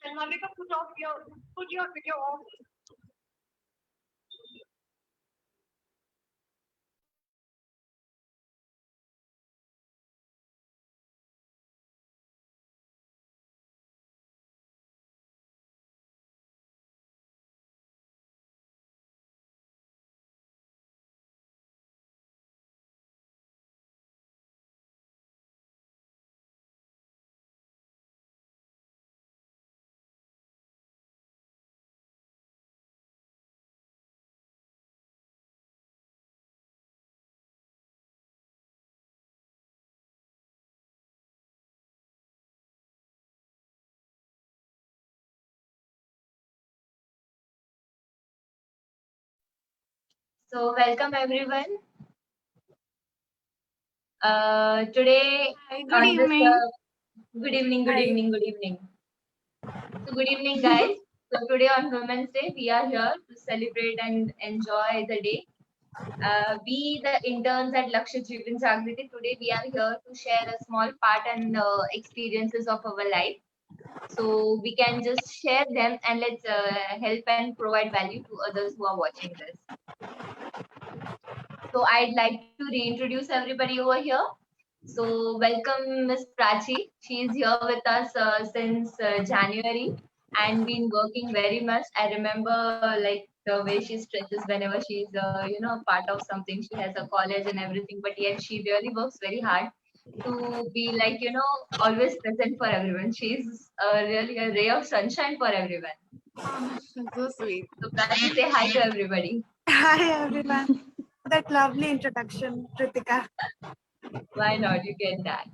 And Malvika, put your video off. So, welcome everyone. Today Hi, on good evening. good evening, good Hi. evening, good evening. So, good evening, guys. So, today on Women's Day, we are here to celebrate and enjoy the day. We, the interns at Lakshya Jeevan Jagriti, today we are here to share a small part and experiences of our life. So, we can just share them and let's help and provide value to others who are watching this. So I'd like to reintroduce everybody over here. So welcome Miss Prachi. She is here with us since January and been working very much. I remember like the way she stretches whenever she's part of something. She has a college and everything, but yet she really works very hard to be like always present for everyone. She's really a ray of sunshine for everyone. Oh, so sweet. So Prachi, say hi to everybody. Hi, everyone. That lovely introduction, Ritika. Why not? You get that.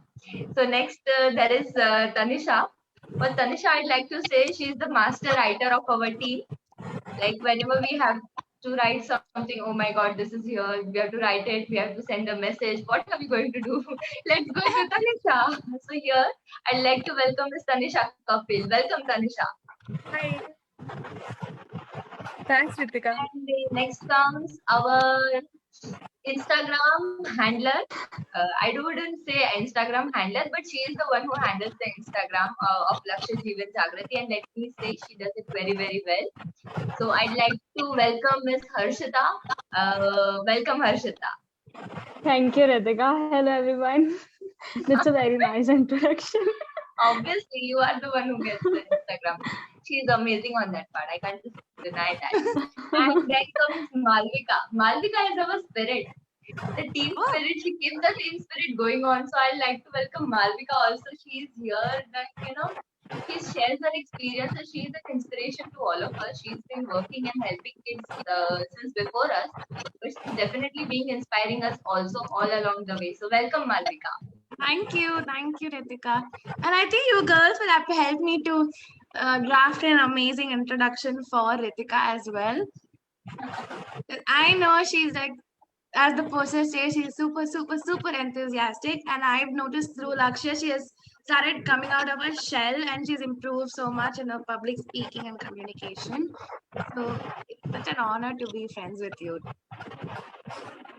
So next there is Tanisha. But Tanisha, I'd like to say she's the master writer of our team. Like whenever we have to write something, oh my God, this is here. We have to write it. We have to send a message. What are we going to do? Let's go to Tanisha. So here, I'd like to welcome Miss Tanisha Kapil. Welcome, Tanisha. Hi. Thanks, Ritika. And next comes our Instagram handler. I wouldn't say Instagram handler, but she is the one who handles the Instagram of Lakshya Jeevan Jagrati, and let me say she does it very, very well. So I'd like to welcome Miss Harshita. Welcome, Harshita. Thank you, Ritika. Hello, everyone. That's a very nice introduction. Obviously, you are the one who gets the Instagram. She is amazing on that part. I can't just deny that. And then comes Malvika. Malvika is our spirit. The team spirit, she keeps the team spirit going on. So I'd like to welcome Malvika also. She's here, she shares her experiences. She is an inspiration to all of us. She's been working and helping kids since before us, but she's definitely being inspiring us also all along the way. So welcome, Malvika. Thank you, Ritika. And I think you girls will have to help me to draft an amazing introduction for Ritika as well. I know she's like, as the poster says, she's super, super, super enthusiastic. And I've noticed through Lakshya, she has started coming out of her shell and she's improved so much in her public speaking and communication. So it's such an honor to be friends with you.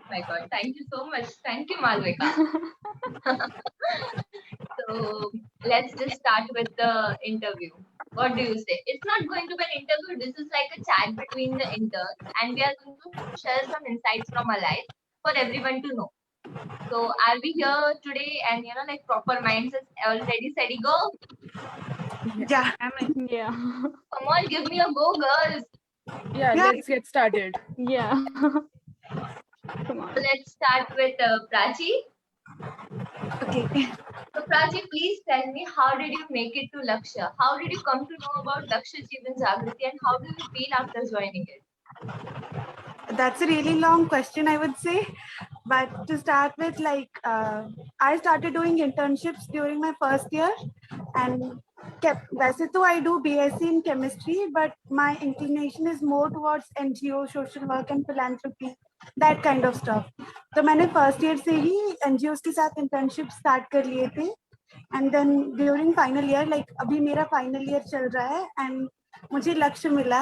My God, thank you so much. Thank you, Malvika. So let's just start with the interview. What do you say? It's not going to be an interview. This is like a chat between the interns, and we are going to share some insights from our life for everyone to know. So are we here today? And like proper minds is already steady go. Yeah. Yeah. Come on, give me a go, girls. Yeah, let's get started. Yeah. Come on. So let's start with Prachi. Okay. So Prachi, please tell me, how did you make it to Lakshya? How did you come to know about Lakshya Jeevan Jagriti, and how do you feel after joining it? That's a really long question, I would say. But to start with, I started doing internships during my first year, and वैसे तो I do BSc in chemistry, but my inclination is more towards NGO, social work and philanthropy, that kind of stuff. तो मैंने first year से ही NGOs के साथ internship start कर लिए थे, and then during final year, like अभी मेरा final year चल रहा है, and मुझे लक्ष्य मिला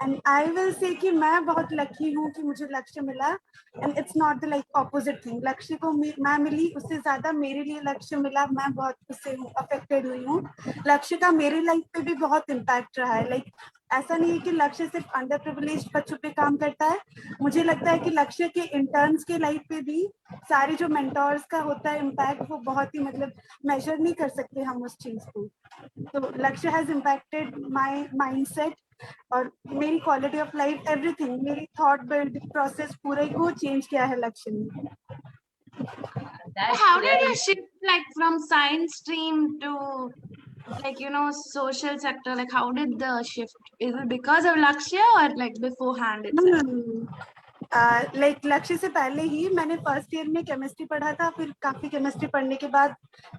एंड आई विल से कि मैं बहुत लकी हूँ कि मुझे लक्ष्य मिला and it's not the like opposite thing. लक्ष्य को मैं मिली, उससे ज्यादा मेरे लिए लक्ष्य मिला, मैं बहुत उससे अफेक्टेड हुई हूँ। लक्ष्य का मेरे लाइफ पे भी बहुत इम्पैक्ट रहा है। लाइक ऐसा नहीं है कि लक्ष्य सिर्फ अंडर प्रिविलेज्ड बच्चों पे काम करता है। मुझे लगता है कि लक्ष्य के इंटर्न्स के लाइफ पे भी सारे जो मेंटोर्स का होता है इम्पैक्ट, वो बहुत ही मतलब मेजर नहीं कर सकते हम उस चीज को। तो लक्ष्य हैज इम्पैक्टेड माय माइंडसेट और मेरी क्वालिटी ऑफ लाइफ, एवरीथिंग, मेरी थॉट बिल्डिंग प्रोसेस पूरा ही को चेंज किया है लक्ष्य ने। That's How did you really shift like from science stream to like social sector? Like how did the shift? Is it because of Lakshya or like beforehand itself? Like लक्ष्य से पहले ही मैंने फर्स्ट ईयर में chemistry पढ़ा था, फिर काफी chemistry पढ़ने के बाद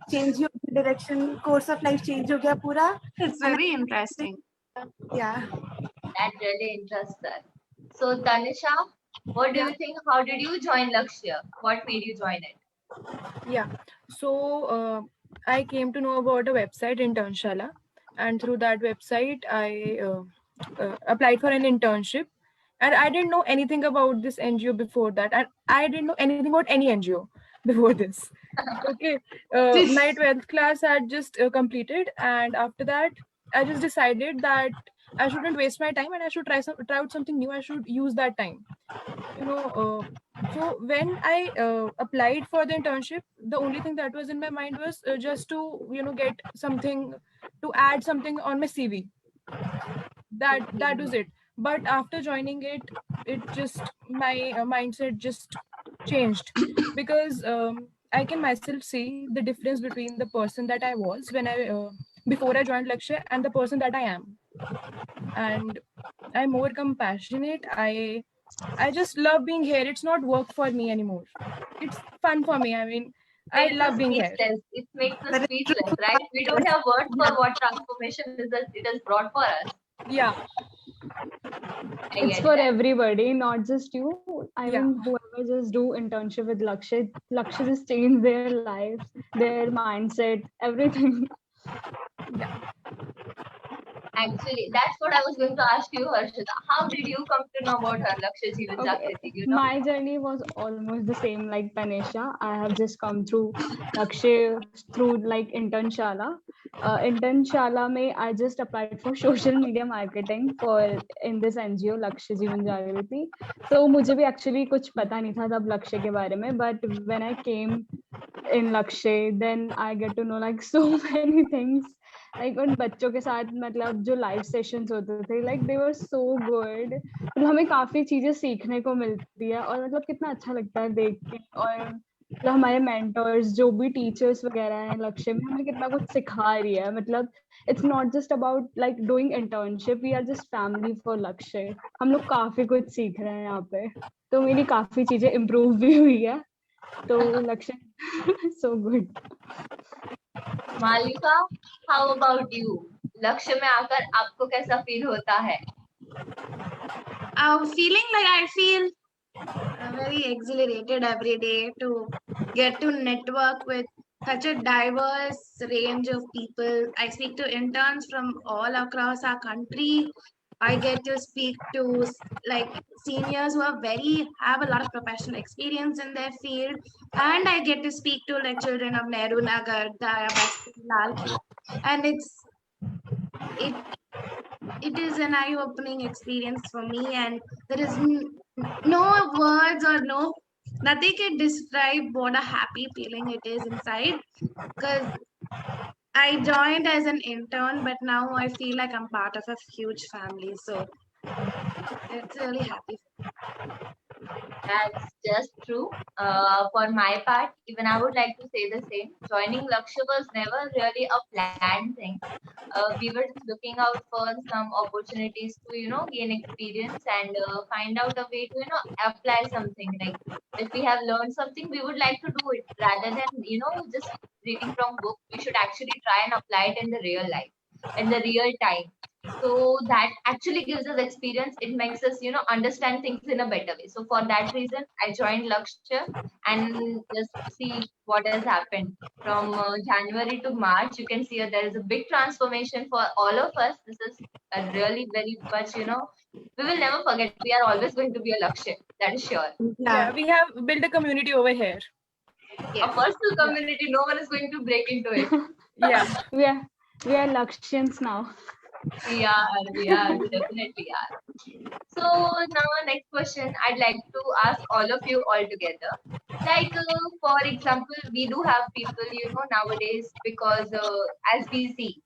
change he direction, course of life change हो गया पूरा। It's very interesting. that really interests us. So Tanisha, what do you think? How did you join Lakshya? What made you join it? Yeah. So I came to know about a website, Internshala, and through that website, I applied for an internship. And I didn't know anything about this NGO before that, and I didn't know anything about any NGO before this. Okay, my 12th class had just completed, and after that, I just decided that I shouldn't waste my time and I should try out something new. I should use that time, you know. So when I applied for the internship, the only thing that was in my mind was just to get something, to add something on my CV. That was it. But after joining it, my mindset just changed, because I can myself see the difference between the person that I was when I before I joined Lakshya and the person that I am. And I'm more compassionate. I just love being here. It's not work for me anymore. It's fun for me. I mean, I Makes us love being here. speechless. It makes us speechless, right? We don't have words for what transformation it has brought for us. Yeah. I It's get for that. everybody, not just you. I Yeah. mean, whoever just do internship with Lakshya just change their lives, their mindset, everything. Actually, that's what I was going to ask you, Harshita. How did you come to know about her Lakshya Jeevan Okay. Jagriti? You know? My journey was almost the same like Tanisha. I have just come through Lakshya through like Internshala. Internshala mein I just applied for social media marketing for in this NGO Lakshya Jeevan Jagriti. So मुझे भी actually कुछ पता नहीं था तब लक्ष्य के बारे में, but when I came in Lakshya, then I get to know like so many things. Like उन बच्चों के साथ मतलब जो लाइव सेशंस होते थे, like they were so good. मतलब हमें काफी चीजें सीखने को मिलती है और मतलब कितना अच्छा लगता है देख के। और मतलब हमारे मेंटर्स जो भी टीचर्स वगैरह हैं लक्ष्य में, हमें कितना कुछ सिखा रही है। मतलब it's not just about like doing internship, we are just family for Lakshya. हम लोग काफी कुछ सीख रहे हैं यहाँ पे, तो मेरी काफी चीजें इम्प्रूव भी हुई है। तो लक्ष्य so good. मालिका, how about you? लक्ष्य में आकर आपको कैसा फील होता है? Feeling like I feel very exhilarated every day to get to network with such a diverse range of people. I speak to interns from all across our country. I get to speak to like seniors who have a lot of professional experience in their field, and I get to speak to like children of Nehru Nagar, Daya Basti, Lal Ki, and it is an eye-opening experience for me, and there is no words or nothing can describe what a happy feeling it is inside, because I joined as an intern, but now I feel like I'm part of a huge family, so it's really happy. That's just true. For my part, even I would like to say the same. Joining Lakshya was never really a planned thing. We were just looking out for some opportunities to, gain experience and find out a way to, apply something. Like if we have learned something, we would like to do it rather than, just reading from books. We should actually try and apply it in the real life, in the real time. So that actually gives us experience. It makes us understand things in a better way. So for that reason I joined Lakshya, and just see what has happened from January to March. You can see there is a big transformation for all of us. This is really very much, we will never forget. We are always going to be a Lakshya. That is sure. Yeah, we have built a community over here. A personal community, no one is going to break into it. Yeah. we are Lakshyans now. We definitely are. So now next question I'd like to ask all of you all together. Like for example, we do have people, nowadays, because as we see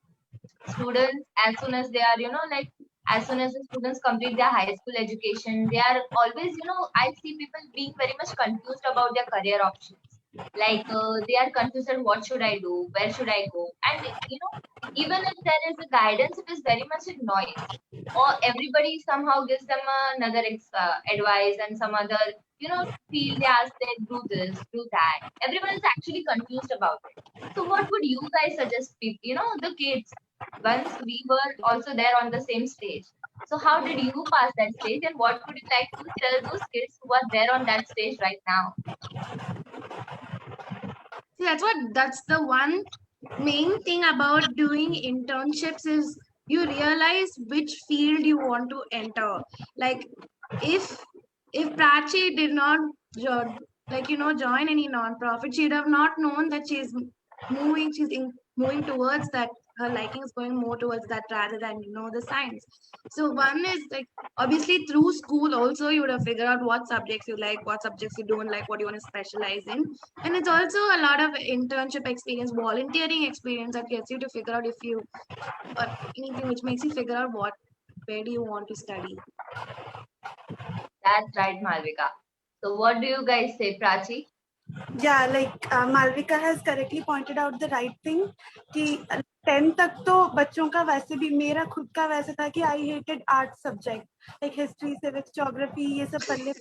students, as soon as they are, as soon as the students complete their high school education, they are always, I see people being very much confused about their career options. Like they are confused at what should I do, where should I go, and even if there is a guidance, it is very much in noise, or everybody somehow gives them another advice, and some other, feel they ask them do this, do that. Everyone is actually confused about it. So what would you guys suggest people, the kids, once we were also there on the same stage? So how did you pass that stage, and what would you like to tell those kids who are there on that stage right now? See, that's the one main thing about doing internships is you realize which field you want to enter. Like if Prachi did not join any non-profit, she'd have not known that moving towards that. Her liking is going more towards that rather than the science. So one is like, obviously through school also you would have figured out what subjects you like, what subjects you don't like, what you want to specialize in. And it's also a lot of internship experience, volunteering experience that gets you to figure out if you, or anything which makes you figure out where do you want to study. That's right, Malvika. So what do you guys say, Prachi? Yeah, like Malvika has correctly pointed out the right thing कि 10th तक तो बच्चों का वैसे भी, मेरा खुद का वैसे था कि I hated art subject like history, civics, geography, ये सब पढ़ने.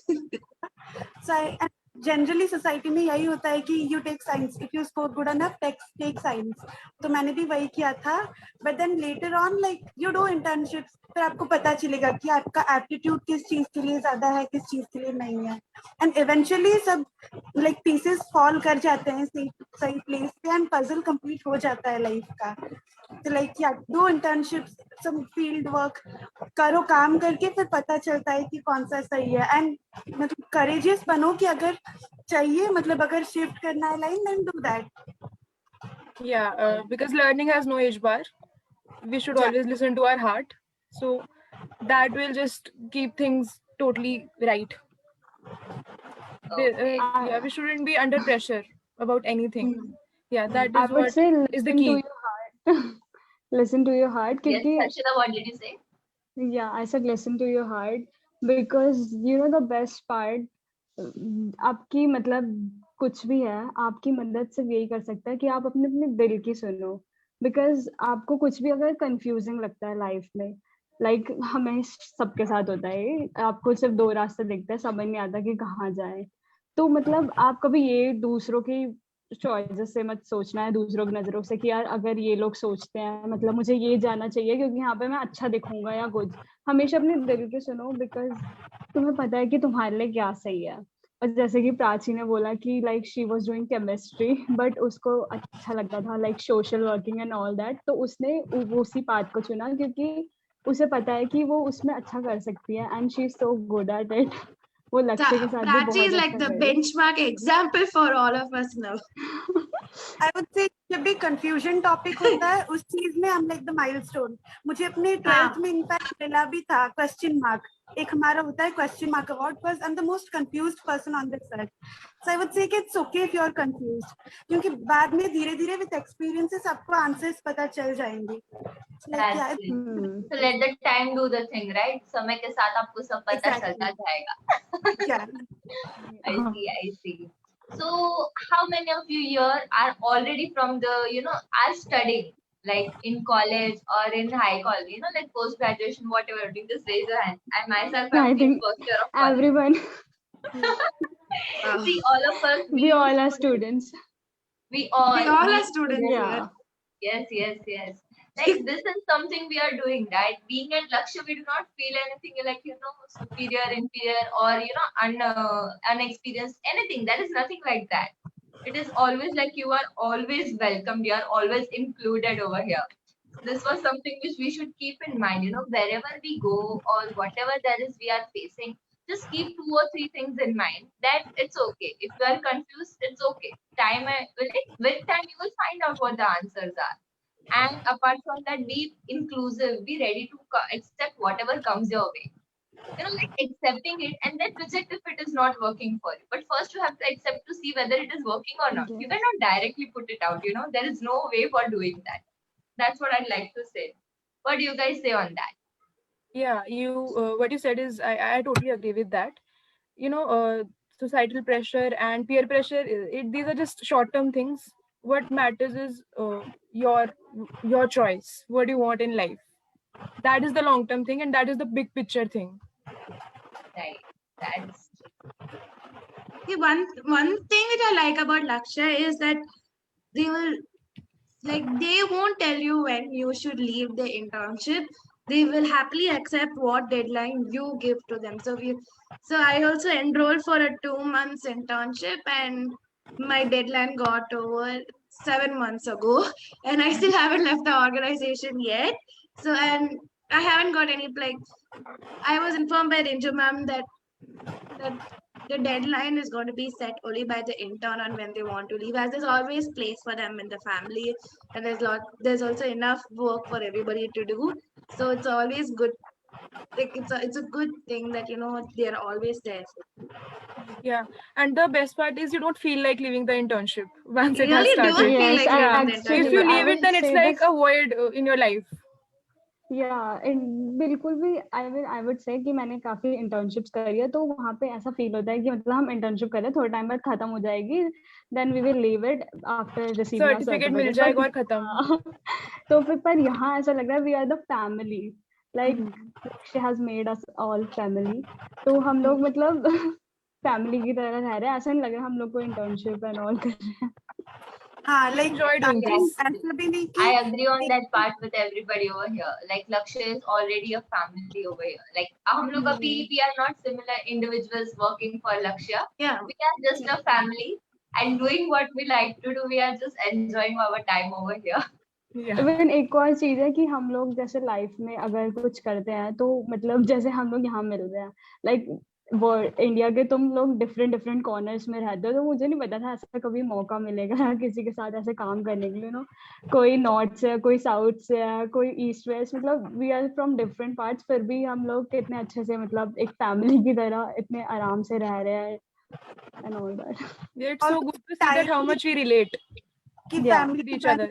So generally society में यही होता है कि you take science, if you score good enough, take science. तो मैंने भी वही किया था. But then later on, like you do internships, फिर आपको पता चलेगा कि आपका aptitude किस चीज के लिए ज्यादा है, किस चीज के लिए नहीं है. And eventually सब like pieces fall कर जाते हैं सही place पे, and puzzle complete हो जाता है life का. तो like yeah, do internships, some field work, करो, काम करके फिर पता चलता है कि कौन सा सही है. And मतलब courageous बनो कि अगर चाहिए, मतलब अगर shift करना है line, then do that. Yeah, because learning has no age bar. We should always listen to our heart. So that will just keep things totally right. Okay. Yeah, we shouldn't be under pressure about anything. Yeah, that I is would what say is the listen to key. your heart. Listen to your heart. Yes, क्योंकि Harshita, what did you say? yeah, I said listen to your heart because the best part, आपकी मतलब कुछ भी है, आपकी मदद सिर्फ यही कर सकता है कि आप अपने अपने दिल की सुनो. बिकॉज आपको कुछ भी अगर कंफ्यूजिंग लगता है लाइफ में, लाइक हमें सबके साथ होता है, आपको सिर्फ 2 रास्ते दिखते हैं, समझ नहीं आता कि कहाँ जाए. तो मतलब आप कभी ये दूसरों की चॉइसेस से मत सोचना है, दूसरों की नजरों से कि यार अगर ये लोग सोचते हैं मतलब मुझे ये जाना चाहिए क्योंकि यहाँ पे मैं अच्छा दिखूंगा या कुछ. हमेशा अपने दिल के सुनो बिकॉज तुम्हें पता है कि तुम्हारे लिए क्या सही है. और जैसे कि प्राची ने बोला कि like she was doing chemistry but उसको अच्छा लगता था like social working and all that, तो उसने उसी पार्ट को चुना क्योंकि उसे पता है कि वो उसमें अच्छा कर सकती है and she is so good at it. वो लक्ष्य के साथ भी Prachi बहुत is like अच्छा the कर. benchmark example for all of us now. I would say जब भी confusion topic होता है उस चीज में I'm like the milestone. मुझे अपने 12th में इनफैक्ट मिला भी था question mark. एक हमारा होता है question mark award, was I'm the most confused person on this earth. So I would say कि it's okay if you're confused. क्योंकि बाद में धीरे धीरे with experiences आपको answers पता चल जाएंगे. Like, yeah, That's it. So let the time do the thing, right? समय के साथ आपको सब पता Exactly. चलता जाएगा. yeah. I see. So how many of you here are already from the, are studying like in college or in high college, like post graduation, whatever? You just raise your hand. I myself am I in think first year of college. everyone, See, all of us. we all are students. We all are students Yeah. here. Yes. Like this is something we are doing, right? Being at Lakshya, we do not feel anything like superior, inferior, or unexperienced, anything. That is nothing like that. It is always like you are always welcomed. You are always included over here. this was something which we should keep in mind. Wherever we go or whatever there is we are facing, just keep 2 or 3 things in mind. That it's okay. If you are confused, it's okay. With time you will find out what the answers are. And apart from that, be inclusive. Be ready to accept whatever comes your way. Like accepting it and then reject if it is not working for you. But first, you have to accept to see whether it is working or not. You Yes. cannot directly put it out. There is no way for doing that. That's what I'd like to say. What do you guys say on that? Yeah, what you said is I totally agree with that. Societal pressure and peer pressure, these are just short-term things. What matters is your choice. What do you want in life? That is the long-term thing, and that is the big picture thing. Right. That's See, one thing which I like about Lakshya is that they won't tell you when you should leave the internship. They will happily accept what deadline you give to them. So I also enrolled for a 2 months internship, and my deadline got over 7 months ago, and I still haven't left the organization yet. So, and I haven't got any I was informed by Renju ma'am that the deadline is going to be set only by the intern on when they want to leave, as there's always place for them in the family, and there's also enough work for everybody to do. So it's always good. It's a good thing that they're always there. Yeah, and the best part is you don't feel like leaving the internship once You it has really don't started. feel Yes, like I leaving the If actually, you internship. I leave it, will then it's say like this. a void in your life. या बिल्कुल भी आई would से कि मैंने काफी internships करी है, तो वहाँ पे ऐसा फील होता है कि मतलब हम इंटर्नशिप कर रहे हैं, थोड़े टाइम बाद खत्म हो जाएगी, then we will leave it after receiving our certificate मिल सर्टिफिकेट, जाएगा और खत्म. तो फिर पर यहाँ ऐसा लग रहा है we are the family, like she has made us all family, तो हम लोग मतलब फैमिली की तरह रह रहे हैं, ऐसा नहीं लग रहा हम लोग को इंटर्नशिप एंड ऑल कर रहे हैं. हाँ You like enjoy doing this. ऐसा भी नहीं कि I agree on that part with everybody over here. Like Lakshya is already a family over here. Like हम लोग अभी we are not similar individuals working for Lakshya. Yeah. We are just a family and doing what we like to do. We are just enjoying our time over here. Yeah. Even एक और चीज है कि हम लोग जैसे life में अगर कुछ करते हैं तो मतलब जैसे हम लोग यहाँ मिल रहे हैं, लाइक इंडिया के तुम लोग डिफरेंट कॉर्नर्स में रहते हो, तो मुझे नहीं पता था ऐसा कभी मौका मिलेगा किसी के साथ ऐसे काम करने के लिए. कोई नॉर्थ से है, कोई साउथ से है, कोई ईस्ट वेस्ट, मतलब we are from different parts, फिर भी हम लोग कितने अच्छे से मतलब एक फैमिली की तरह इतने आराम से रह रहे हैं and all that. It's so good to see that how much we relate कि Yeah. Family with each other.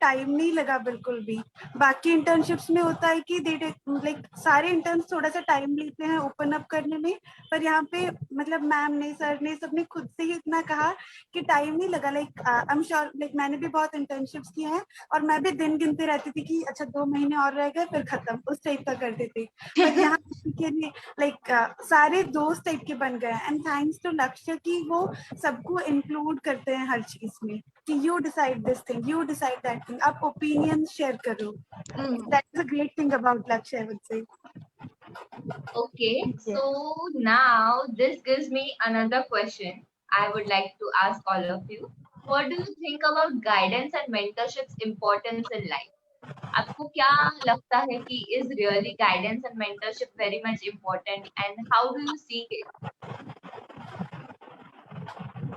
Time नहीं लगा बिल्कुल भी. बाकी इंटर्नशिप्स में होता है कि लाइक सारे इंटर्न्स थोड़ा सा टाइम लेते हैं ओपन अप करने में, पर यहाँ पे मतलब मैम ने सर ने सबने खुद से ही इतना कहा कि टाइम नहीं लगा. Like I am sure, like मैंने भी बहुत इंटर्नशिप्स किए हैं और मैं भी दिन गिनते रहती थी कि अच्छा 2 महीने और रह गए फिर खत्म, उस टाइप का करते थे. पर यहाँ के लिए लाइक सारे दोस्त टाइप के बन गए एंड थैंक्स टू लक्ष्य कि वो सबको इंक्लूड करते हैं हर चीज में कि you decide this thing, you decide that thing, आप ओपिनियन शेयर करो. That's a great thing about Lakshya, I would say. Okay, Yes. so now this gives me another question I would like to ask all of you. What do you think about guidance and mentorship's importance in life? आपको क्या लगता है कि is really guidance and mentorship very much important and how do you see it?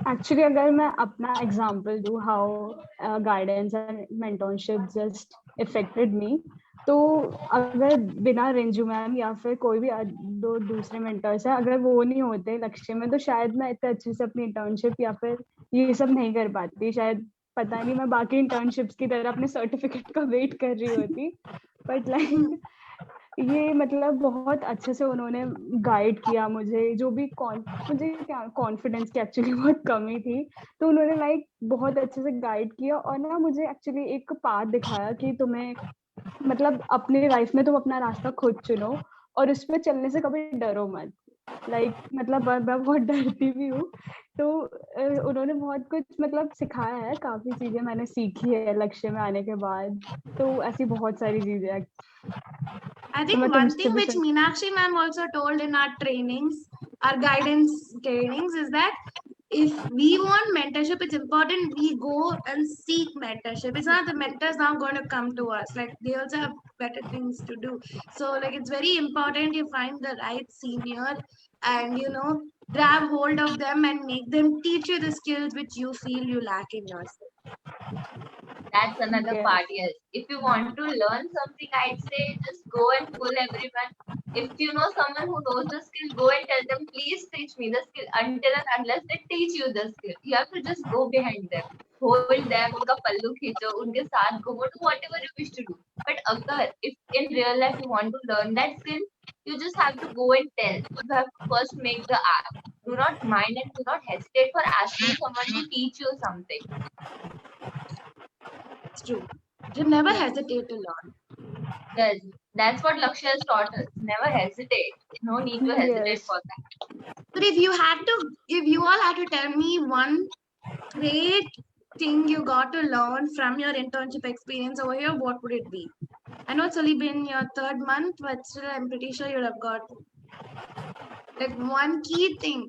Actually अगर मैं अपना example दूं how guidance and mentorship just affected me, तो अगर बिना रेंजू मैम या फिर कोई भी दो दूसरे मेंटर्स हैं, अगर वो नहीं होते लक्ष्य में, तो शायद मैं इतने अच्छे से अपनी इंटर्नशिप या फिर ये सब नहीं कर पाती. शायद पता नहीं मैं बाकी इंटर्नशिप्स की तरह अपने सर्टिफिकेट का वेट कर रही होती, बट लाइक ये मतलब बहुत अच्छे से उन्होंने गाइड किया मुझे, जो भी मुझे क्या कॉन्फिडेंस की एक्चुअली बहुत कमी थी, तो उन्होंने लाइक बहुत अच्छे से गाइड किया और ना मुझे एक्चुअली एक पाथ दिखाया कि तुम्हें मतलब अपनी लाइफ में तुम अपना रास्ता खुद चुनो और उस पर चलने से कभी डरो मत. लाइक मतलब मैं बहुत डरती भी हूँ, तो उन्होंने बहुत कुछ मतलब सिखाया है, काफी चीजें मैंने सीखी है लक्ष्य में आने के बाद, तो ऐसी बहुत सारी चीजें. I think one thing which Meenakshi ma'am also told in our trainings, our guidance trainings, is that if we want mentorship, it's important we go and seek mentorship. It's not the mentors now going to come to us. Like they also have better things to do. So like it's very important you find the right senior and grab hold of them and make them teach you the skills which you feel you lack in yourself. That's another Yes. part, yes. If you want to learn something, I'd say just go and pull everyone. If you know someone who knows the skill, go and tell them, please teach me the skill until and unless they teach you the skill. You have to just go behind them, hold them, उनका पल्लू खींचो, उनके साथ घूमो, do whatever you wish to do. But अगर if in real life you want to learn that skill, you just have to go and tell. You have to first make the ask. Do not mind and do not hesitate for asking someone to teach you something. It's true. You never hesitate to learn. Yes, that's what Lakshya has taught us. Never hesitate. No need to hesitate Yes. for that. But if you all had to tell me one great thing you got to learn from your internship experience over here, what would it be? I know it's only been your 3rd month, but still I'm pretty sure you'd have got like one key thing.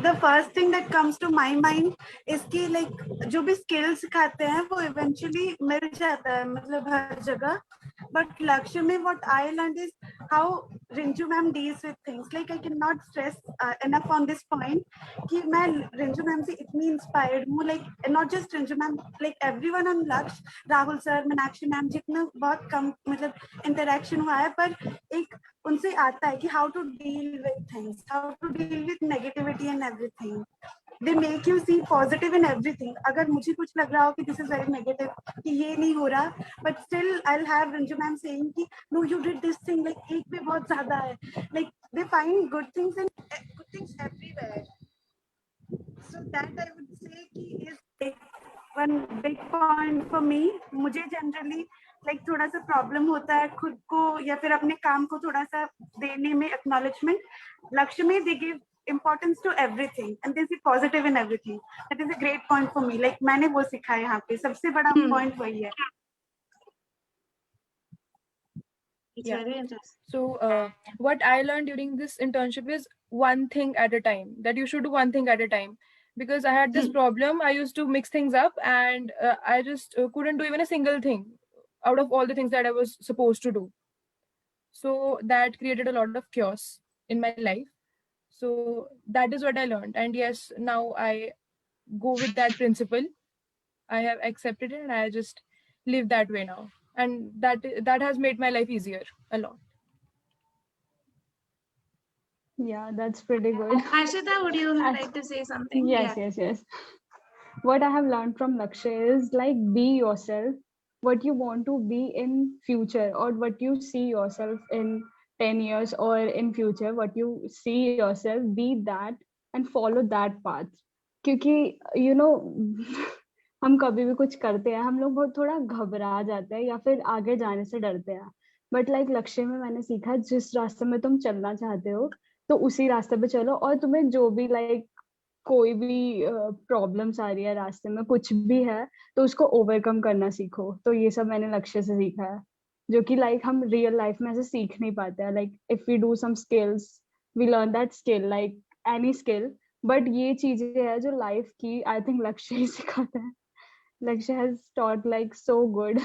The first thing that comes to my mind is कि like जो भी skills सिखाते हैं वो eventually मिल जाता है मतलब हर जगह. But Lakshya में what I learned is how Rinju ma'am deals with things. Like I cannot stress enough on this point कि मैं Rinju ma'am से इतनी inspired हूँ. Like not just Rinju ma'am, like everyone on Laksh, Rahul sir, Meenakshi ma'am जितना बहुत कम मतलब interaction हुआ है पर एक उनसे आता है कि how to deal with things, how to deal with negativity and everything. They make you see positive in everything. अगर मुझे कुछ लग रहा हो कि this is very negative, कि ये नहीं हो रहा, but still I'll have Rinju ma'am saying कि no, you did this thing, like एक पे बहुत ज़्यादा है. Like they find good things everywhere. So that I would say कि is like one big point for me. मुझे generally like थोड़ा सा प्रॉब्लम होता है खुद को या फिर अपने काम को थोड़ा सा देने में acknowledgement. लक्ष्य में they give importance to everything and they see positive in everything. That is a great point for me. Like मैंने वो सीखा है यहाँ पे सबसे बड़ा point वही है. It's Yeah. very interesting. So what I learned during this internship is one thing at a time, that you should do one thing at a time. Because I had this problem, I used to mix things up and I just couldn't do even a single thing out of all the things that I was supposed to do. So that created a lot of chaos in my life. So that is what I learned. And yes, now I go with that principle. I have accepted it and I just live that way now. And that has made my life easier a lot. Yeah, that's pretty good. Harshita, would you like to say something? Yes. What I have learned from Lakshya is like be yourself, what you want to be in future or what you see yourself in 10 years or in future, what you see yourself, be that and follow that path. क्योंकि हम कभी भी कुछ करते हैं हम लोग बहुत थोड़ा घबरा जाते हैं या फिर आगे जाने से डरते हैं. बट लाइक लक्ष्य में मैंने सीखा जिस रास्ते में तुम चलना चाहते हो तो उसी रास्ते पे चलो और तुम्हें जो भी लाइक कोई भी प्रॉब्लम्स आ रही है रास्ते में कुछ भी है तो उसको ओवरकम करना सीखो. तो ये सब मैंने लक्ष्य से सीखा है जो कि लाइक हम रियल लाइफ में ऐसे सीख नहीं पाते हैं. Like if we do some skills we learn that skill like any skill, but ये चीजें है जो लाइफ की आई थिंक लक्ष्य ही सिखाता है. लक्ष्य has taught like so good.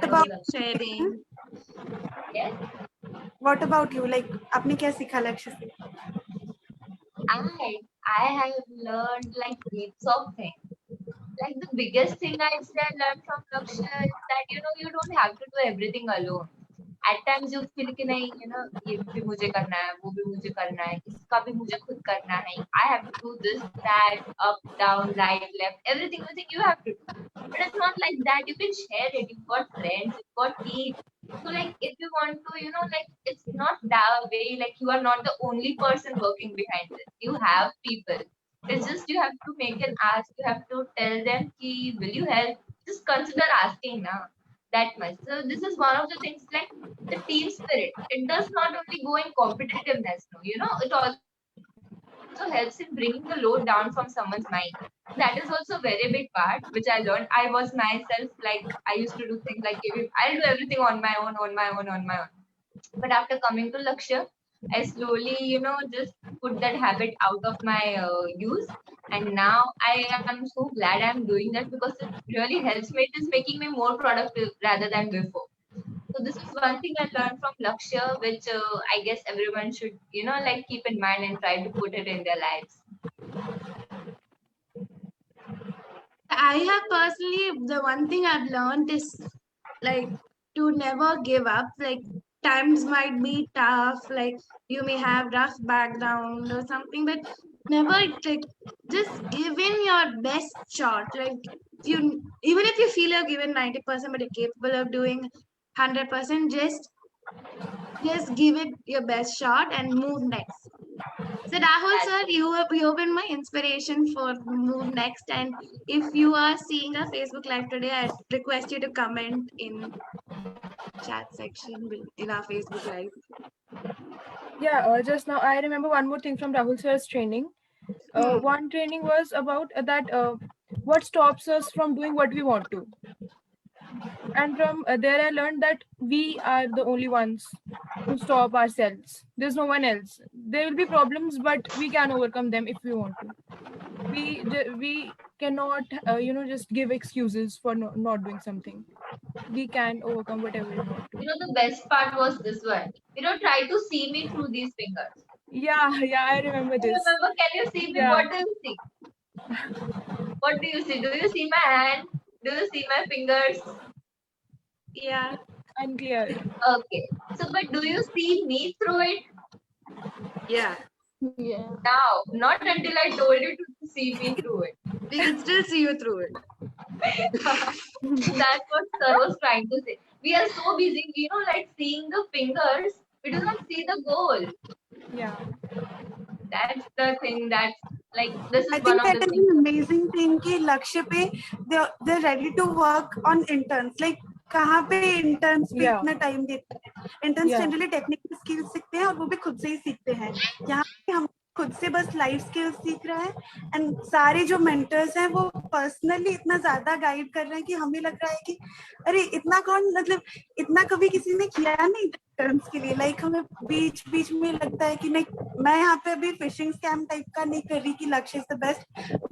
About Sharing. Yes. what about you? Like आपने क्या सीखा लक्ष्य से? I have learned like heaps of things. Like the biggest thing I'd say I learned from Lakshya is that you don't have to do everything alone. At times you feel कि नहीं ये भी मुझे करना है, वो भी मुझे करना है, इसका भी मुझे खुद करना है. I have to do this, that, up, down, right, left, everything you think you have to do. But it's not like that. You can share it. You've got friends, you've got teams. So like if you want to, like it's not that way. Like you are not the only person working behind this. You have people. It's just you have to make an ask. You have to tell them, ki, will you help? Just consider asking now. That much. So this is one of the things like the team spirit. It does not only go in competitiveness. No, it also helps in bringing the load down from someone's mind. That is also a very big part which I learned. I was myself like I used to do things like I'll do everything on my own. But after coming to Lakshya, I slowly, just put that habit out of my use. And now I am so glad I'm doing that because it really helps me. It is making me more productive rather than before. So this is one thing I learned from Lakshya, which I guess everyone should, like keep in mind and try to put it in their lives. I have personally, the one thing I've learned is like to never give up. Like times might be tough, like you may have rough background or something, but never like just give in your best shot. Like you, even if you feel you're given 90%, but you're capable of doing 100%, just give it your best shot and move next. So Rahul sir, you have been my inspiration for Move Next, and if you are seeing our Facebook Live today, I request you to comment in chat section in our Facebook Live. Yeah, just now I remember one more thing from Rahul sir's training. One training was about that what stops us from doing what we want to. And from there I learned that we are the only ones who stop ourselves. There's no one else. There will be problems, but we can overcome them if we want to. We cannot just give excuses for not doing something. We can overcome whatever we want to. The best part was this one. Try to see me through these fingers. Yeah, I remember this. Remember, can you see me? Yeah. What do you see? What do you see? Do you see my hand? Do you see my fingers? Yeah. Unclear. Okay. So, but do you see me through it? Yeah. Yeah. Now, not until I told you to see me through it. We can still see you through it. That's what Sir was trying to say. We are so busy, like seeing the fingers, we do not see the goal. Yeah. That's the thing. That's like this is I one think of that the is things. an amazing thing कि लक्ष्य पे they're ready to work on interns. Like कहाँ पे interns पे Yeah. इतना time देते हैं? Interns Yeah. generally technical skills सीखते हैं और वो भी खुद से ही सीखते हैं. यहाँ पे हम खुद से बस लाइफ स्किल्स सीख रहे हैं एंड सारे जो मेंटर्स हैं वो पर्सनली इतना ज्यादा गाइड कर रहे हैं कि हमें लग रहा है कि अरे इतना कौन मतलब इतना कभी किसी ने किया नहीं टर्म्स के लिए. लाइक हमें बीच बीच में लगता है कि नहीं मैं यहाँ पे अभी फिशिंग स्कैम टाइप का नहीं कर रही कि लक्ष्य इज द बेस्ट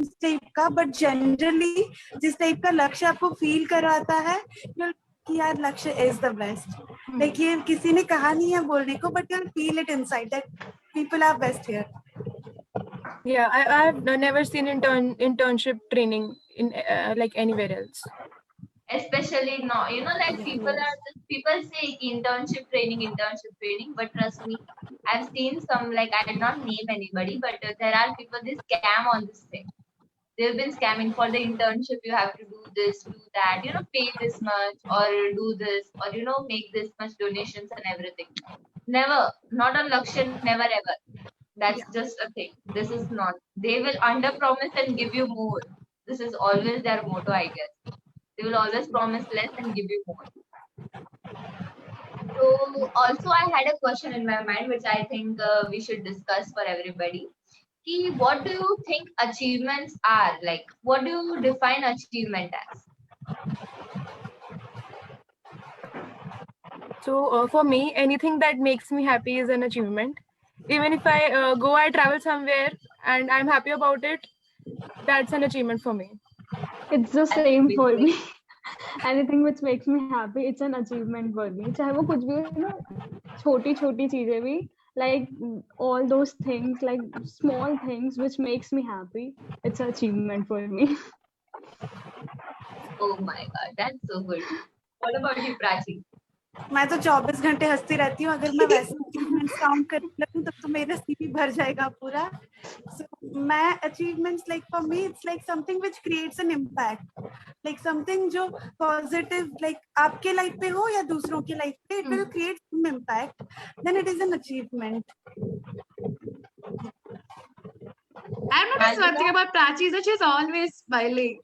उस टाइप का, बट जनरली जिस टाइप का लक्ष्य आपको फील करवाता है कि यार लक्ष्य इज द बेस्ट. लाइक ये किसी ने कहा नहीं है बोलने को, but you feel it inside that people are best here. Yeah, I've never seen internship training in like anywhere else. Especially not, like people say internship training, but trust me, I've seen some, like I did not name anybody, but there are people they scam on this thing. They've been scamming for the internship. You have to do this, do that, pay this much or do this or make this much donations and everything. Never, not on Lakshya, never ever. That's just a thing. This is not. They will under promise and give you more. This is always their motto, I guess. They will always promise less and give you more. So also I had a question in my mind, which I think we should discuss for everybody. What do you think achievements are? Like, what do you define achievement as? So for me, anything that makes me happy is an achievement. Even if I I travel somewhere and I'm happy about it, that's an achievement for me. It's the same for me. Anything which makes me happy, it's an achievement for me. चाहे वो कुछ भी हो ना, छोटी छोटी चीजें भी, like all those things, like small things which makes me happy, it's an achievement for me. Oh my God, that's so good. What about you, Prachi? मैं तो 24 घंटे हंसती रहती हूँ. अगर मैं वैसे अचीवमेंट्स काउंट करने लगूं तब तो मेरा सीवी भर जाएगा पूरा. So मैं achievements like for me it's like something which creates an impact, like something जो पॉजिटिव लाइक आपके लाइफ पे हो या दूसरों की लाइफ पे, it will create some impact, then it is an achievement. I've noticed one thing about Prachi is that she's always smiling.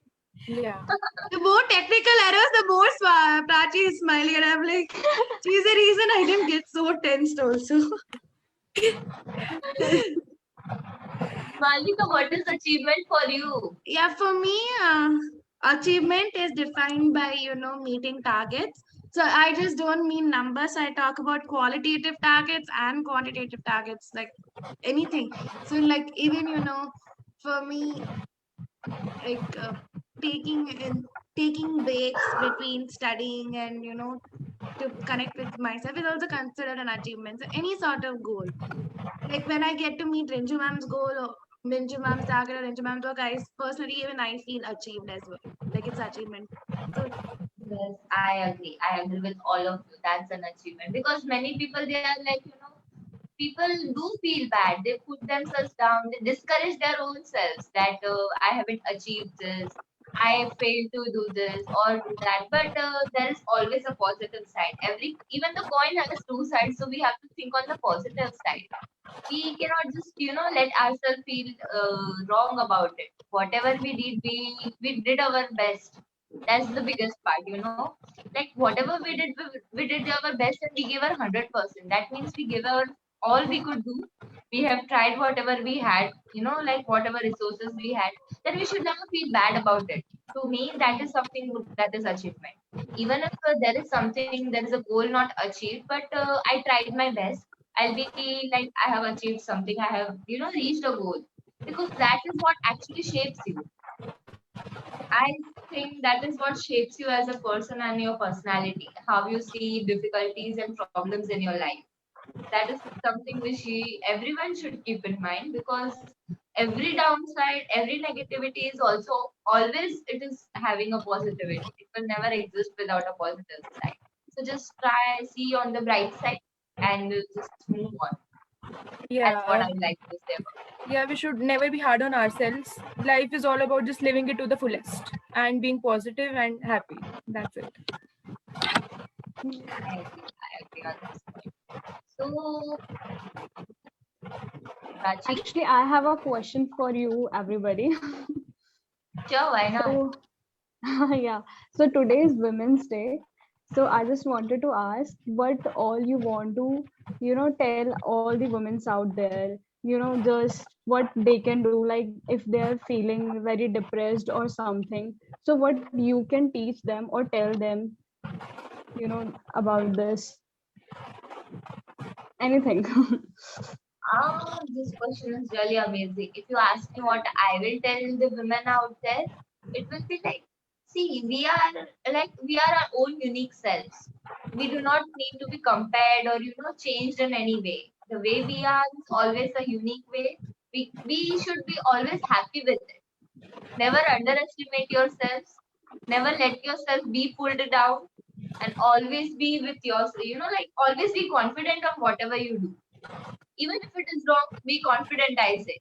Yeah. The more technical errors, the more Prachi is smiling, and I'm like, she's the reason I didn't get so tensed also. Malvika, what is achievement for you? Yeah, for me, achievement is defined by meeting targets. So I just don't mean numbers. I talk about qualitative targets and quantitative targets, like anything. So like even for me, like taking breaks between studying and to connect with myself is also considered an achievement. So any sort of goal. Like when I get to meet Renju ma'am's goal or Minju ma'am's target or Renju ma'am's work, personally even I feel achieved as well. Like it's achievement. So Yes, I agree. I agree with all of you. That's an achievement because many people they are like, people do feel bad. They put themselves down. They discourage their own selves that I haven't achieved this. I failed to do this or do that. But there is always a positive side. Even the coin has two sides, so we have to think on the positive side. We cannot just let ourselves feel wrong about it. Whatever we did, we did our best. That's the biggest part. Like whatever we did our best and we gave our 100%. That means we gave our all we could do. We have tried whatever we had, like whatever resources we had. Then we should never feel bad about it. To me, that is something that is achievement. Even if there is a goal not achieved, but I tried my best. I'll be like, I have achieved something. I have, reached a goal because that is what actually shapes you. I think that is what shapes you as a person and your personality, how you see difficulties and problems in your life. That is something which everyone should keep in mind because every downside, every negativity is also always it is having a positivity. It will never exist without a positive side. So just try see on the bright side and just move on. That's what Yeah, I like to say about yeah, we should never be hard on ourselves. Life is all about just living it to the fullest and being positive and happy. That's it. it. I agree on this point. So, Prachi, Actually, I have a question for you, everybody. sure, why not? So, yeah. So today is Women's Day. So I just wanted to ask what all you want to, tell all the women out there, just what they can do, like if they're feeling very depressed or something. So what you can teach them or tell them, about this, anything. This question is really amazing. If you ask me what I will tell the women out there, it will be like, see, we are our own unique selves. We do not need to be compared or changed in any way. The way we are is always a unique way. We should be always happy with it. Never underestimate yourselves. Never let yourself be pulled down, and always be with yourself. Like always be confident of whatever you do even if it is wrong, be confident, I say.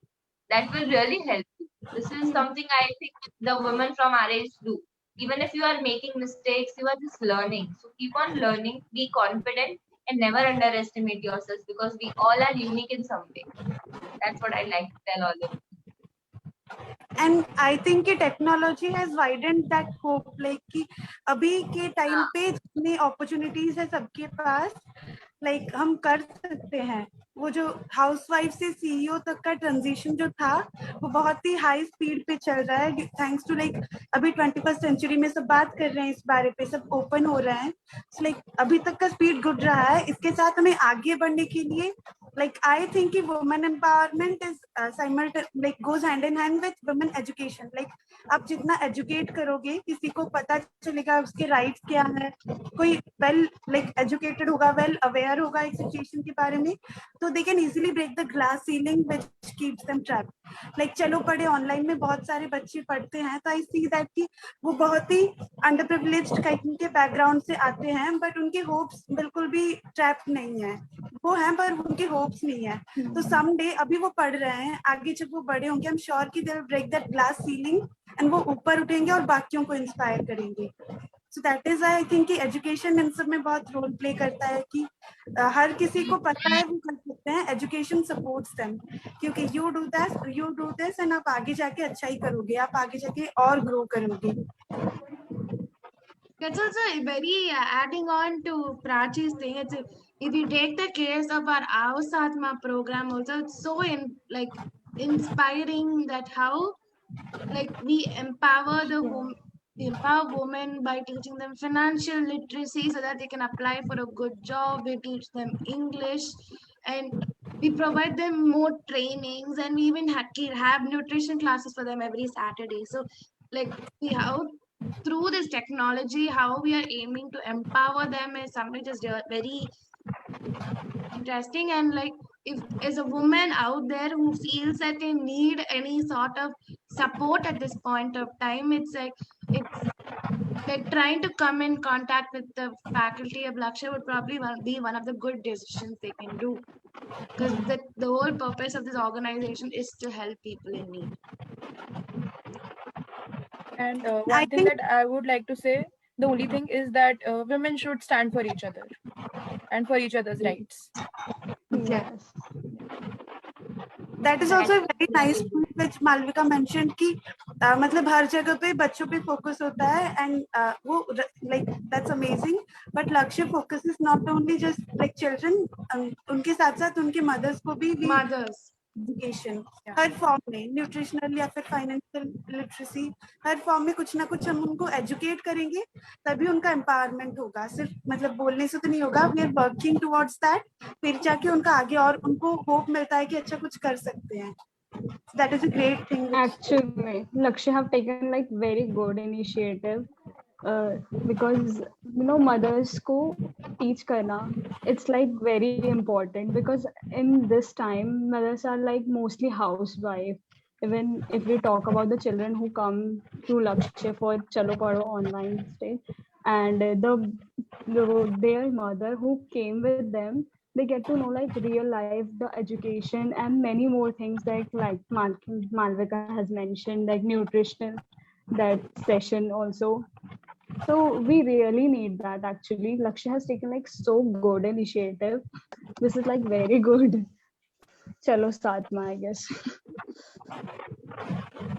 That will really help you. This is something I think the women from our age do. Even if you are making mistakes, you are just learning. So keep on learning, be confident, and never underestimate yourselves because we all are unique in some way. That's what I like to tell all of you. And I think कि technology has widened that hope like कि अभी के time पे जितनी opportunities है सबके पास like हम कर सकते हैं वो जो हाउसवाइफ से सीईओ तक का ट्रांजिशन जो था वो बहुत ही हाई स्पीड पे चल रहा है थैंक्स टू लाइक अभी 21st सेंचुरी में सब बात कर रहे हैं इस बारे पे सब ओपन हो रहा है सो लाइक अभी तक का स्पीड गुड रहा है इसके साथ हमें आगे बढ़ने के लिए like I think कि women empowerment is like goes hand in hand with women education like आप जितना educate करोगे किसी को पता चलेगा उसके rights क्या है कोई well like educated होगा well aware होगा एक situation के बारे में तो they can easily break the glass ceiling which keeps them trapped like चलो पढ़े online में बहुत सारे बच्चे पढ़ते हैं तो I see that कि वो बहुत ही underprivileged कहीं के background से आते हैं but उनके hopes बिल्कुल भी trapped नहीं है वो हैं पर उनके होप्स नहीं है तो सम डे अभी वो पढ़ रहे हैं आगे जब वो बड़े होंगे हम श्योर कि they will break that glass ceiling and वो ऊपर उठेंगे और बाकियों को इंस्पायर करेंगे so that is I think कि एजुकेशन इन सब में बहुत रोल प्ले करता है कि हर किसी को पता है वो कर सकते हैं एजुकेशन सपोर्ट्स देम क्योंकि यू डू दिस एंड आप आगे जाके अच्छा ही करोगे आप आगे जाके और ग्रो करोगे That's also very adding on to Prachi's thing. If you take the case of our Avasatma program, also it's so inspiring that how like we empower the We empower women by teaching them financial literacy so that they can apply for a good job. We teach them English, and we provide them more trainings, and we even have nutrition classes for them every Saturday. So, like, we how through this technology, how we are aiming to empower them is something just very interesting. And like, if as a woman out there who feels that they need any sort of support at this point of time, it's like trying to come in contact with the faculty of Lakshya would probably be one of the good decisions they can do, because the whole purpose of this organization is to help people in need. And I one thing think that I would like to say, the only thing is that women should stand for each other and for each other's rights. Yes. that is also a very nice point which Malvika mentioned कि मतलब हर जगह पे बच्चों पे focus होता है and वो like that's amazing, but Lakshya focuses not only just like children, उनके साथ साथ उनके mothers को भी Mothers. Education Yeah. हर फॉर्म में, न्यूट्रिशनल या फिर फाइनेंशियल लिटरेसी, हर फॉर्म में कुछ ना कुछ हम उनको एजुकेट करेंगे तभी उनका एम्पावरमेंट होगा। सिर्फ मतलब बोलने से तो नहीं होगा, we are working towards that, फिर जाके उनका आगे और उनको होप मिलता है कि अच्छा कुछ कर सकते हैं। That is a great thing. Actually, Lakshya have taken like very good initiative because mothers को teach करना, it's like very important because in this time mothers are like mostly housewife. Even if we talk about the children who come to Lakshya for Chalo Pado online stage, and their mother who came with them, they get to know like real life, the education, and many more things like Malvika has mentioned, like nutritional, that session also. So we really need that actually. Lakshya has taken like so good initiative. This is like very good. Chalo Satma, I guess.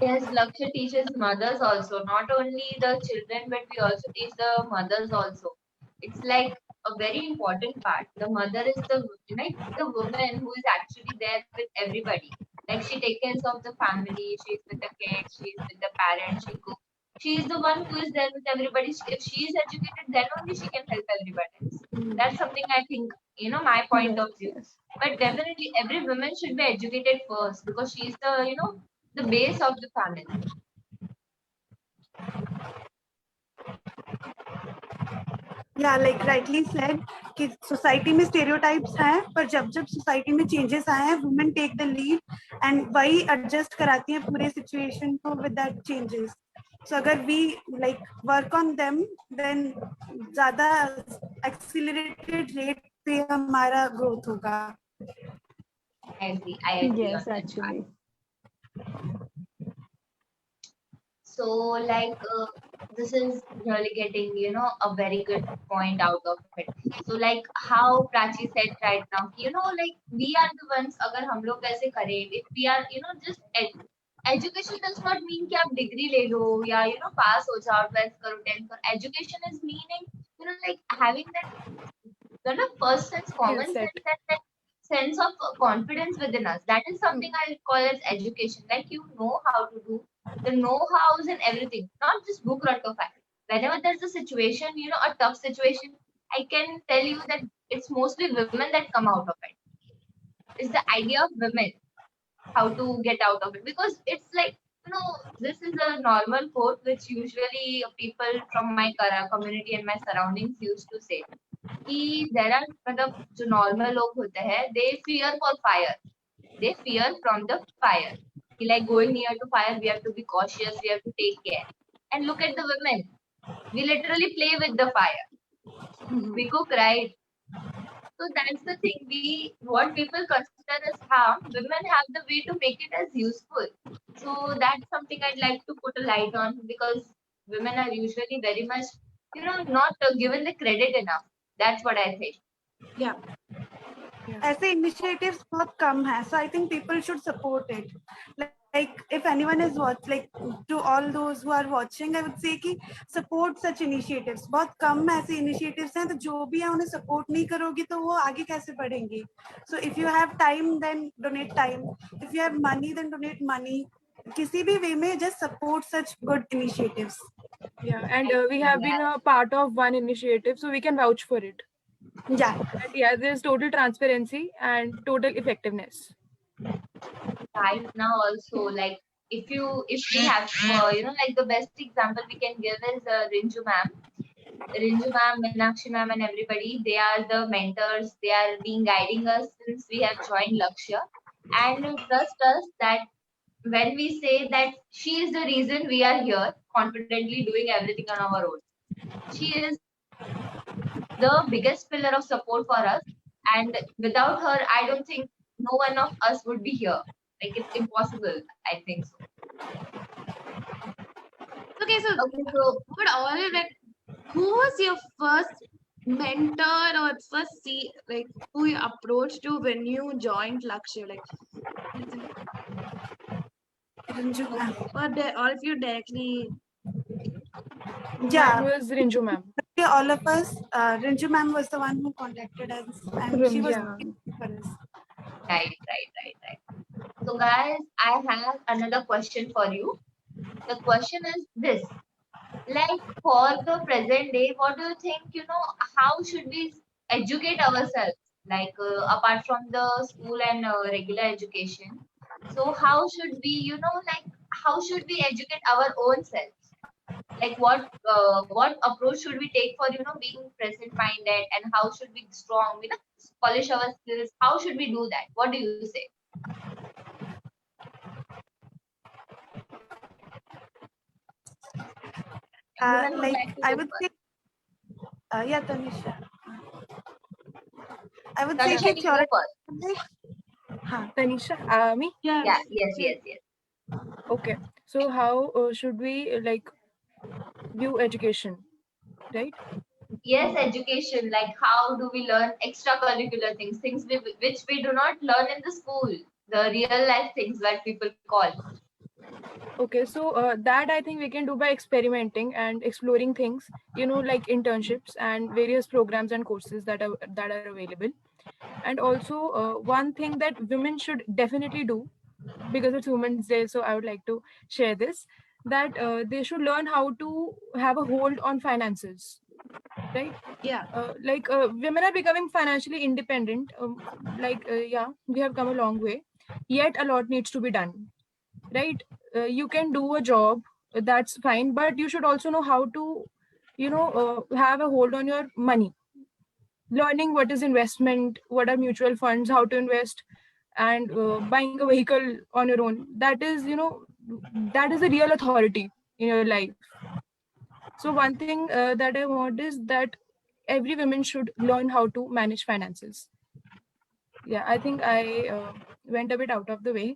Yes, Lakshya teaches mothers also, not only the children, but we also teach the mothers also. It's like a very important part. The mother is the woman who is actually there with everybody. Like she takes care of the family, she's with the kids, she's with the parents, she cooks. She is the one who is there with everybody. If she is educated, then only she can help everybody else. That's something I think, my point of view. Yes. But definitely every woman should be educated first because she's the base of the family. Yeah, like rightly said कि society में stereotypes हैं, पर जब जब society में changes आए हैं, women take the lead and वही एडजस्ट कराती हैं पूरे सिचुएशन को विद दैट चेंजेस। सो अगर we like work on them, then ज्यादा एक्सीलरेटेड रेट पे हमारा ग्रोथ होगा। I agree Yes, on that part. actually. So this is really getting a very good point out of it. So like how Prachi said right now, like we are the ones, अगर हम लोग ऐसे करें, if we are just education does not mean कि आप degree ले लो या pass हो जाओ 12th करो 10th करो. Education is meaning like having that first sense, common Skill set. sense, and that sense of confidence within us. That is something I call as education. Like you know how to do the know-hows and everything, not just book run to fact. Whenever there's a situation, a tough situation, I can tell you that it's mostly women that come out of it. It's the idea of women how to get out of it, because it's like this is a normal quote which usually people from my community and my surroundings used to say कि there are मतलब जो normal लोग होते हैं, they fear for fire, they fear from the fire. Like going near to fire, we have to be cautious, we have to take care. And look at the women, we literally play with the fire, we cook, right? So that's the thing, what people consider as harm, women have the way to make it as useful. So that's something I'd like to put a light on, because women are usually very much not given the credit enough. That's what I think. Yeah. ऐसे initiatives बहुत कम है, so I think people should support it. Like if anyone is like to all those who are watching, I would say कि support such initiatives. बहुत कम ऐसे initiatives हैं, तो जो भी है उन्हें support नहीं करोगी तो वो आगे कैसे बढ़ेंगी? So if you have time, then donate time. If you have money, then donate money. किसी भी वे में just support such good initiatives. Yeah, and we have been a part of one initiative, so we can vouch for it. Yeah. And yeah, there's total transparency and total effectiveness. Right now also, like if we have like the best example we can give is Rinju ma'am, Meenakshi ma'am, and everybody. They are the mentors. They are being guiding us since we have joined Lakshya, and trust us that when we say that she is the reason we are here, confidently doing everything on our own. She is the biggest pillar of support for us, and without her, I don't think no one of us would be here. Like it's impossible. I think so. Okay, so Okay, so but all like, who was your first mentor or first like who you approached to when you joined Lakshya? Like, Ranju ma'am. or all of you directly? Yeah. Mine was Rinju ma'am. All of us, Ranju ma'am was the one who contacted us, and she was Yeah. for us. right. So guys, I have another question for you. The question is this: like for the present day, what do you think? How should we educate ourselves? Like apart from the school and regular education. So how should we, like how should we educate our own selves? Like what approach should we take for being present minded, and how should we be strong? Polish our skills. How should we do that? What do you say? Anyone would Like like to I go would first? say, yeah, Tanisha. I would say Tanisha, कि you go first. theoretically, हाँ, Tanisha, me? Yeah. Yeah, yes. Okay. So how should we like view education, right? Yes, education. Like how do we learn extracurricular things which we do not learn in the school, the real life things that people call. Okay, so that I think we can do by experimenting and exploring things, like internships and various programs and courses that are available. And also, one thing that women should definitely do, because it's Women's Day, so I would like to share this, that they should learn how to have a hold on finances, right? Yeah. Women are becoming financially independent. Yeah, we have come a long way, yet a lot needs to be done, right? You can do a job, that's fine, but you should also know how to have a hold on your money, learning what is investment, what are mutual funds, how to invest, and buying a vehicle on your own. That is a real authority in your life. So one thing that I want is that every woman should learn how to manage finances. Yeah, I think I went a bit out of the way,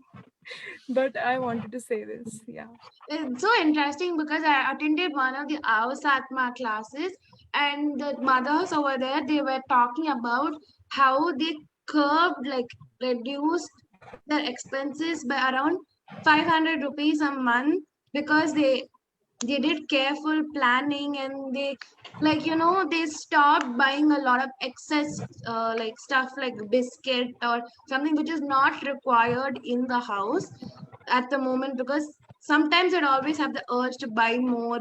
but I wanted to say this. Yeah. It's so interesting because I attended one of the Avasatma classes, and the mothers over there, they were talking about how they curbed, like reduced their expenses by around 500 rupees a month because they did careful planning, and they, like, they stopped buying a lot of excess like stuff like biscuit or something which is not required in the house at the moment, because sometimes they'd always have the urge to buy more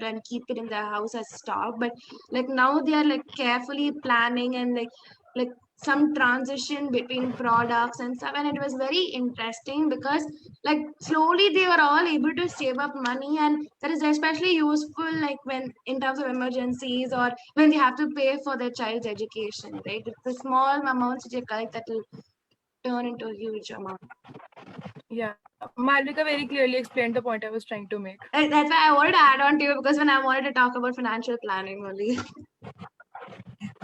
and keep it in their house as stock. But like now they are like carefully planning, and like some transition between products and stuff, and it was very interesting because like slowly they were all able to save up money, and that is especially useful like when in terms of emergencies or when they have to pay for their child's education, right? It's the small amounts that you collect that will turn into a huge amount. Yeah, Malvika very clearly explained the point I was trying to make. That's why I wanted to add on to you, because when I wanted to talk about financial planning only.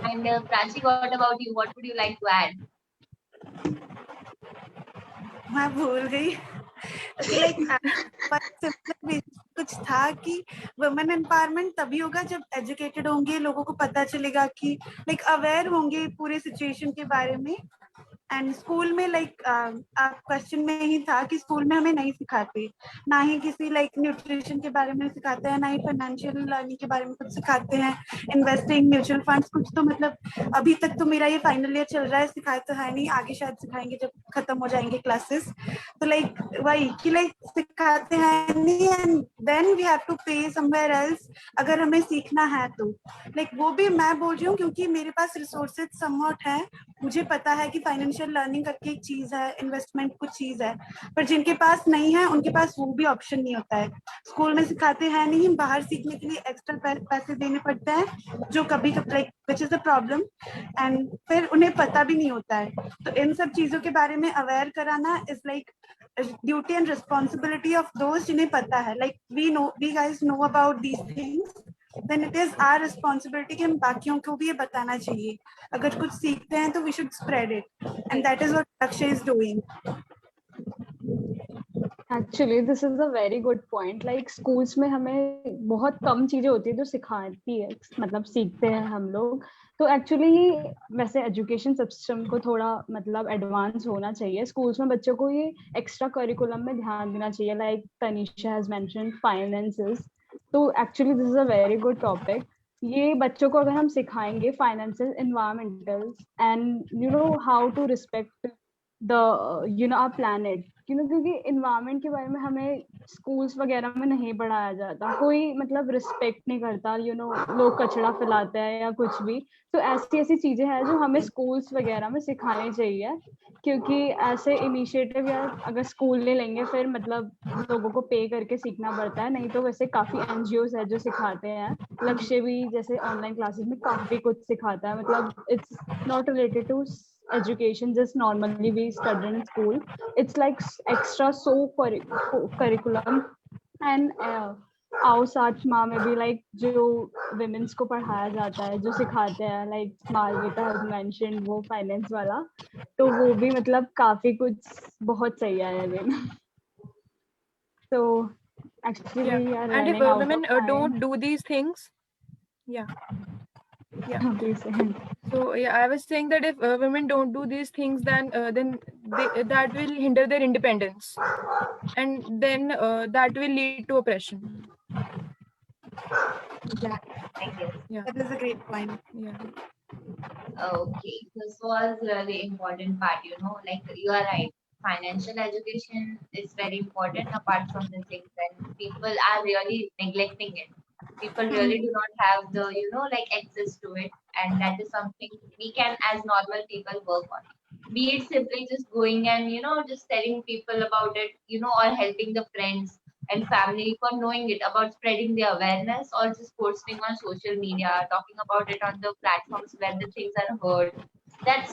And Prachi, what about you? What would you like to add? मैं भूल गई. Like कुछ था कि women empowerment तभी होगा जब educated होंगे, लोगों को पता चलेगा कि लाइक अवेयर होंगे पूरे सिचुएशन के बारे में, एंड स्कूल में लाइक आप क्वेश्चन में ही था कि स्कूल में हमें नहीं सिखाते, ना ही किसी लाइक न्यूट्रिशन के बारे में सिखाते हैं, ना ही फाइनेंशियल लर्निंग के बारे में कुछ सिखाते हैं, इन्वेस्टिंग, म्यूचुअल फंड्स कुछ। तो मतलब अभी तक तो मेरा ये फाइनल ईयर चल रहा है, सिखाए तो है नहीं, आगे शायद सिखाएंगे जब खत्म हो जाएंगे क्लासेस। तो लाइक वही कि लाइक सिखाते हैं नहीं, and then we have to pay somewhere else अगर हमें सीखना है तो। लाइक वो भी मैं बोल रही हूँ क्योंकि मेरे पास रिसोर्सेज समवॉट है, मुझे पता है कि फाइनेंशियल लर्निंग करके एक चीज है, इन्वेस्टमेंट कुछ चीज है, पर जिनके पास नहीं है उनके पास वो भी ऑप्शन नहीं होता है। स्कूल में सिखाते हैं नहीं, बाहर सीखने के लिए एक्स्ट्रा पैसे देने पड़ते हैं, जो कभी कभी like which is a problem, and फिर उन्हें पता भी नहीं होता है। तो इन सब चीजों के बारे में अवेयर कराना is like duty and responsibility of दोस्त जिन्हें पता है। Like we guys know about these things, then it is our responsibility कि हम बाकियों को भी ये बताना चाहिए। अगर कुछ सीखते हैं तो we should spread it, and that is what Akshay is doing. Actually, this is a very good point. Like schools में हमें बहुत कम चीजें होती है जो सिखाती है, मतलब सीखते हैं हम लोग। तो एक्चुअली वैसे एजुकेशन सिस्टम को थोड़ा मतलब एडवांस होना चाहिए। स्कूल्स में बच्चों को ये एक्स्ट्रा करिकुलम में ध्यान देना चाहिए, like Tanisha has mentioned finances. तो actually this is a very good topic. ये बच्चों को अगर हम सिखाएंगे financial, environmental and you know how to respect the our planet, क्योंकि इन्वायरमेंट के बारे में हमें स्कूल्स वगैरह में नहीं पढ़ाया जाता। कोई मतलब रिस्पेक्ट नहीं करता, लोग कचरा फैलाते हैं या कुछ भी। तो ऐसी ऐसी चीजें हैं जो हमें स्कूल्स वगैरह में सिखानी चाहिए, क्योंकि ऐसे इनिशिएटिव या अगर स्कूल ले लेंगे फिर मतलब लोगों को पे करके सीखना पड़ता है। नहीं तो वैसे काफी एनजीओज है जो सिखाते हैं। लक्ष्य भी जैसे ऑनलाइन क्लासेस में काफी कुछ सिखाता है, मतलब it's not related to education just normally we study in school. It's like extra so curriculum and आओ साथ माँ में भी लाइक जो विमेंस को पढ़ाया जाता है, जो सिखाते हैं, लाइक मालविका हैज मेंशन्ड वो फाइनेंस वाला, तो वो भी मतलब काफी कुछ बहुत सही है अभी। So actually Yeah. we are And if running out women of time. don't do these things, yeah. Please. So yeah, I was saying that if women don't do these things, then that will hinder their independence, and then that will lead to oppression. Yeah, I guess. Yeah. that is a great point. Yeah. Okay, this was really important part, like you are right. Financial education is very important apart from the things, and people are really neglecting it. People really do not have the, like access to it, and that is something we can as normal people work on. Be it simply just going and, just telling people about it, or helping the friends and family for knowing it, about spreading the awareness, or just posting on social media, talking about it on the platforms where the things are heard. That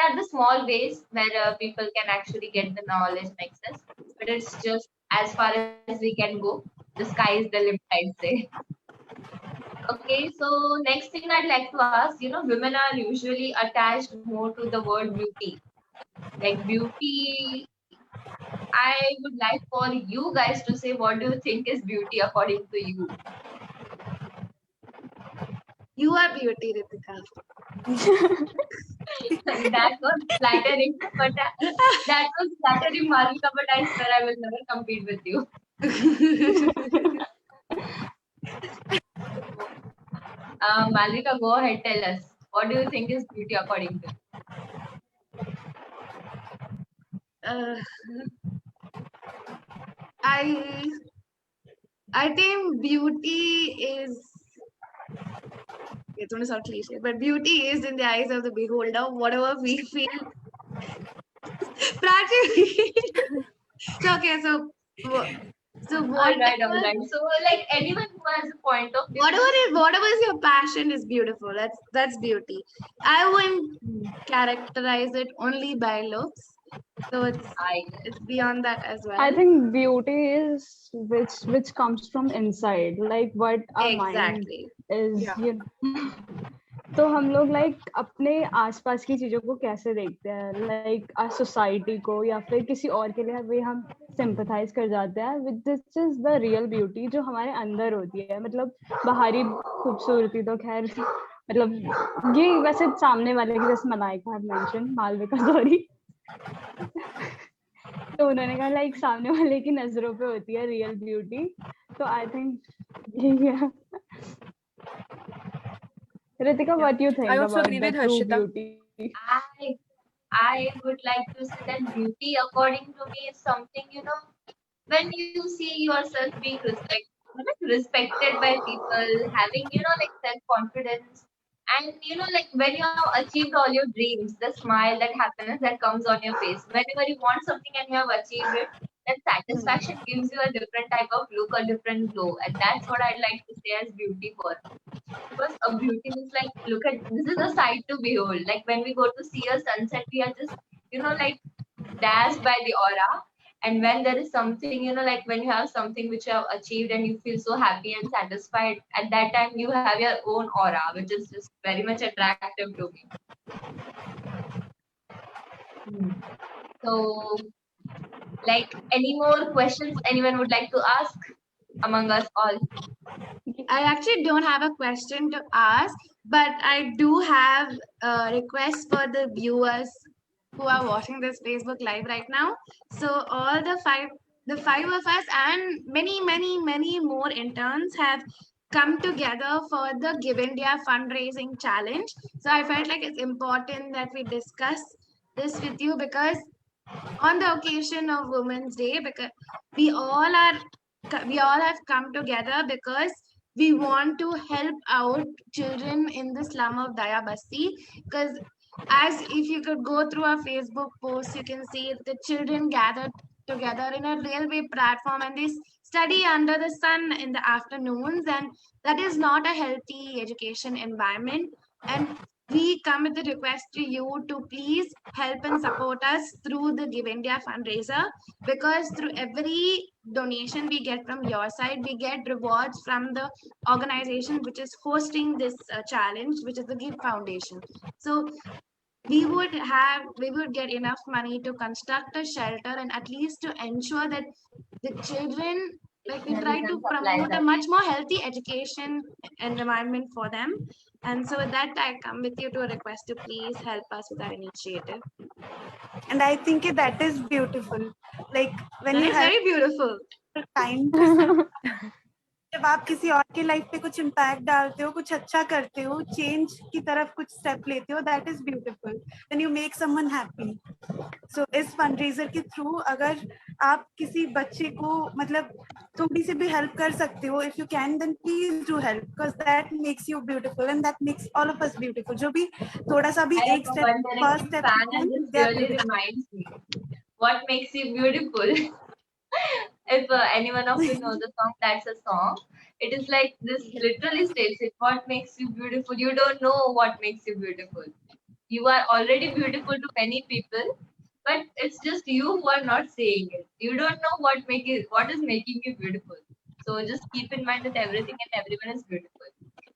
are the small ways where people can actually get the knowledge and access. But it's just as far as we can go. The sky is the limit, I'd say. Okay, so next thing I'd like to ask, women are usually attached more to the word beauty. Like beauty, I would like for you guys to say, what do you think is beauty according to you? You are beauty, Ritika. That was flattering, but that was flattering, Malvika, but I swear I will never compete with you. Malvika, go ahead, tell us. What do you think is beauty according to you? I think beauty is, it's going to sound cliche, but beauty is in the eyes of the beholder. Whatever we feel. Prachi. So All right. So like anyone who has a point of view, whatever is your passion is beautiful. That's beauty. I wouldn't characterize it only by looks. So it's beyond that as well. I think beauty is which comes from inside, like what our mind is. Yeah. तो हम लोग like अपने आसपास की चीजों को कैसे देखते हैं, लाइक सोसाइटी को या फिर किसी और के लिए भी हम सिंपथाइज कर जाते हैं with this is the real beauty जो हमारे अंदर होती है। मतलब बाहरी खूबसूरती तो खैर मतलब ये वैसे सामने वाले की, जैसे Malaika had mentioned, Malvika sorry, तो उन्होंने कहा लाइक सामने वाले की नजरों पे होती है रियल ब्यूटी, तो आई थिंक यही है. Ritika, what do you I think also about agree the with true Harshita. beauty? I would like to say that beauty, according to me, is something, when you see yourself being respected by people, having, like self-confidence, and, like when you have achieved all your dreams, the smile, that happiness that comes on your face, whenever you want something and you have achieved it, that satisfaction gives you a different type of look, a different glow. And that's what I'd like to say as beauty for me. Because a beauty is like, look at, this is a sight to behold. Like when we go to see a sunset, we are just, like dazzled by the aura. And when there is something, like when you have something which you have achieved and you feel so happy and satisfied, at that time you have your own aura, which is just very much attractive to me. So, like, any more questions anyone would like to ask among us all? I actually don't have a question to ask, but I do have a request for the viewers who are watching this Facebook Live right now. So all the five of us and many more interns have come together for the Give India fundraising challenge. So I felt like it's important that we discuss this with you, because on the occasion of Women's Day, because we all are we all have come together because we want to help out children in the slum of Dayabasti. Because as if you could go through our Facebook post, you can see the children gathered together in a railway platform and they study under the sun in the afternoons, and that is not a healthy education environment. And we come with a request to you to please help and support us through the Give India fundraiser, because through every donation we get from your side, we get rewards from the organization which is hosting this challenge, which is the Give Foundation. So we would get enough money to construct a shelter and at least to ensure that the children, like we try to promote a much more healthy education environment for them. And so with that, I come with you to a request to please help us with our initiative. And I think that is beautiful. Like when That you is have very beautiful. time to जब आप किसी और के life पे कुछ impact डालते हो, कुछ अच्छा करते हो, चेंज की तरफ कुछ स्टेप लेते हो, that is beautiful when you make someone happy. So इस फंडरेजर के थ्रू अगर आप किसी बच्चे को मतलब थोड़ी सी भी हेल्प कर सकते हो, if you can then please do help, because that makes you beautiful and that makes all of us beautiful. जो भी थोड़ा सा भी I am एक a step, One first Direction step fan, and this really reminds me. What makes you beautiful? If any one of you know the song, that's a song. It is like this literally states it. What makes you beautiful? You don't know what makes you beautiful. You are already beautiful to many people, but it's just you who are not saying it. You don't know what is making you beautiful. So just keep in mind that everything and everyone is beautiful.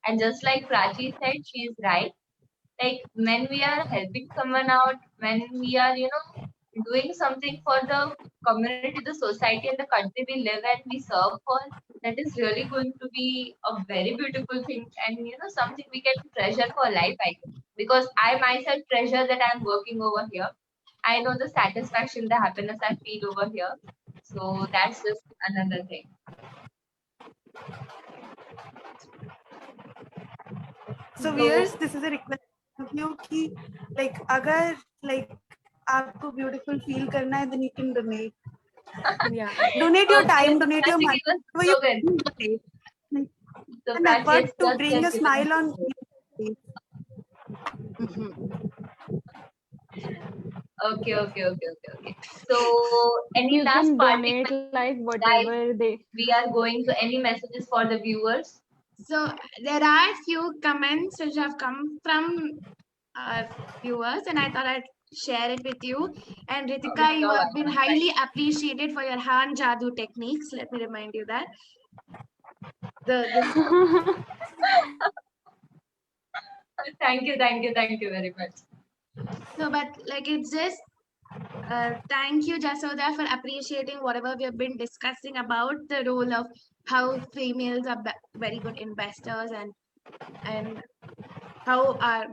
And just like Prachi said, she is right. Like when we are helping someone out, when we are, doing something for the community, the society, and the country we live and we serve for, that is really going to be a very beautiful thing, and something we can treasure for life, I guess. Because I myself treasure that I'm working over here. I know the satisfaction, the happiness I feel over here. So that's just another thing. So viewers, this is a request of you कि like अगर like आपको beautiful feel करना है, then you can donate. Yeah. Donate your Okay, time, donate your Prachi, money. give us So you slogan. donate. Like, So an Prachi, effort it's to just bring a given smile on us. your face. Okay. So, any You last can parting donate like guys? whatever they. We are going to any messages for the viewers? So there are few comments which have come from our viewers, and I thought I'd share it with you. And Ritika, you have been highly appreciated for your hand jadoo techniques. Let me remind you that. Thank you very much. So, but like it's just thank you, Jasoda, for appreciating whatever we have been discussing about the role of how females are very good investors and how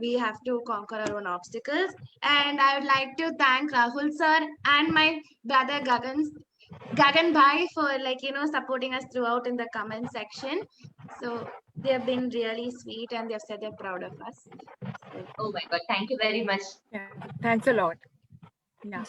we have to conquer our own obstacles. And I would like to thank Rahul sir and my brother Gagan Bhai for supporting us throughout in the comment section. So they have been really sweet and they have said they're proud of us. Oh my God, thank you very much. Yeah, thanks a lot. Yeah.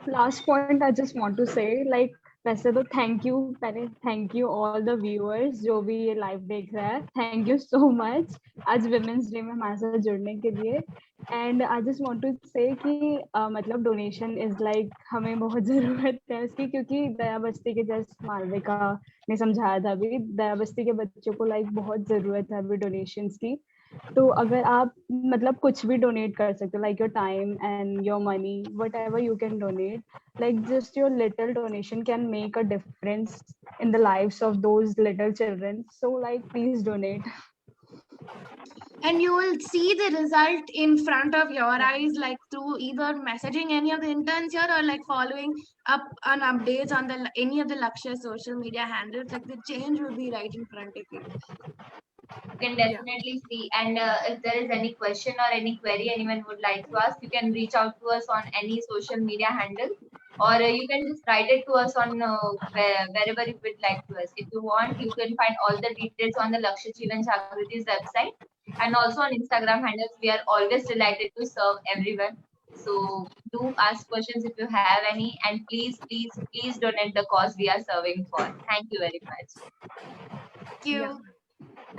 Last point I just want to say, like वैसे तो thank you पहले thank you all the viewers जो भी ये live देख रहा है, thank you so much आज Women's Day में हमारे साथ जुड़ने के लिए. And I just want to say कि मतलब donation is like हमें बहुत ज़रूरत है उसकी, क्योंकि दया बस्ती के जैसे मालविका ने समझाया था अभी, दया बस्ती के बच्चों को like बहुत ज़रूरत है अभी donations की. तो अगर आप मतलब कुछ भी डोनेट कर सकते हो, like your time and your money, what ever you can donate, like just your little donation can make a difference in the lives of those little children. So like please donate. And you will see the result in front of your eyes, like through either messaging any of the interns here or like following up on updates on the any of the Lakshya social media handles. Like the change will be right in front of you. You can definitely see. And if there is any question or any query anyone would like to ask, you can reach out to us on any social media handle, or you can just write it to us on wherever you would like to us. If you want, you can find all the details on the Lakshya Jeevan Jagriti's website, and also on Instagram handles. We are always delighted to serve everyone. So do ask questions if you have any, and please, please, please donate the cause we are serving for. Thank you very much. Thank you. Yeah.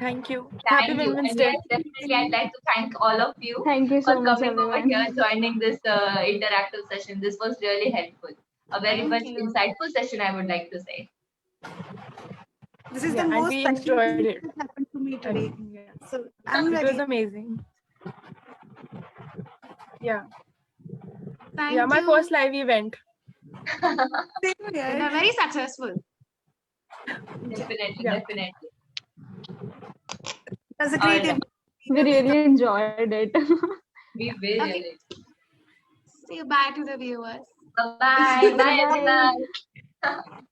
Thank you. Thank Happy you. Women's And Day. yes, definitely, I'd like to thank all of you Thank you for so much coming over everyone. here, joining this interactive session. This was really helpful. A very Thank much you. insightful session, I would like to say. This is Yeah, the and most we special enjoyed thing it. that has happened to me And, today. yeah, So I'm it was very amazing. Yeah. Thank Yeah, my you. first live event. same here. They're very successful. Definitely, Yeah. definitely. It was a All great right. evening. We really enjoyed it. We will. Okay. Say bye to the viewers. Bye-bye. Bye, Bye. everyone.